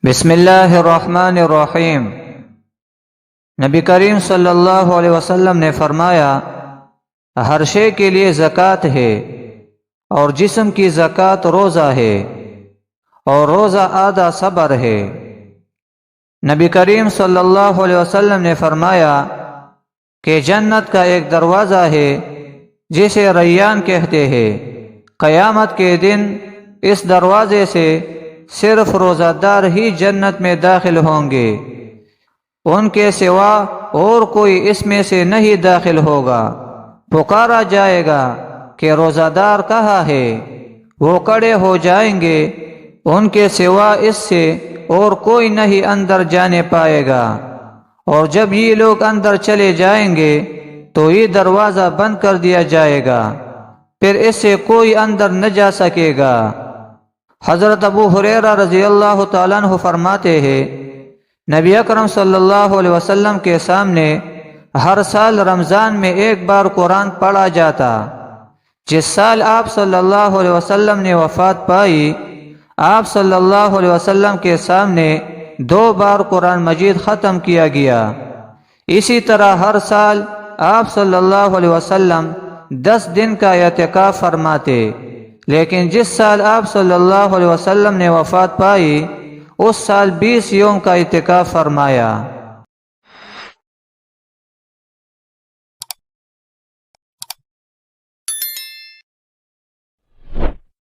بسم اللہ الرحمن الرحیم۔ نبی کریم صلی اللہ علیہ وسلم نے فرمایا، ہر شے کے لیے زکوٰۃ ہے، اور جسم کی زکوٰۃ روزہ ہے، اور روزہ آدھا صبر ہے۔ نبی کریم صلی اللہ علیہ وسلم نے فرمایا کہ جنت کا ایک دروازہ ہے جسے ریان کہتے ہیں، قیامت کے دن اس دروازے سے صرف روزہ دار ہی جنت میں داخل ہوں گے، ان کے سوا اور کوئی اس میں سے نہیں داخل ہوگا۔ پکارا جائے گا کہ روزہ دار کہاں ہے؟ وہ کھڑے ہو جائیں گے، ان کے سوا اس سے اور کوئی نہیں اندر جانے پائے گا۔ اور جب یہ لوگ اندر چلے جائیں گے تو یہ دروازہ بند کر دیا جائے گا، پھر اس سے کوئی اندر نہ جا سکے گا۔ حضرت ابو ہریرہ رضی اللہ تعالیٰ عنہ فرماتے ہیں، نبی اکرم صلی اللہ علیہ وسلم کے سامنے ہر سال رمضان میں ایک بار قرآن پڑھا جاتا۔ جس سال آپ صلی اللہ علیہ وسلم نے وفات پائی، آپ صلی اللہ علیہ وسلم کے سامنے 2 بار قرآن مجید ختم کیا گیا۔ اسی طرح ہر سال آپ صلی اللہ علیہ وسلم 10 دن کا اعتکاف فرماتے، لیکن جس سال آپ صلی اللہ علیہ وسلم نے وفات پائی اس سال 20 یوم کا اعتکاف فرمایا۔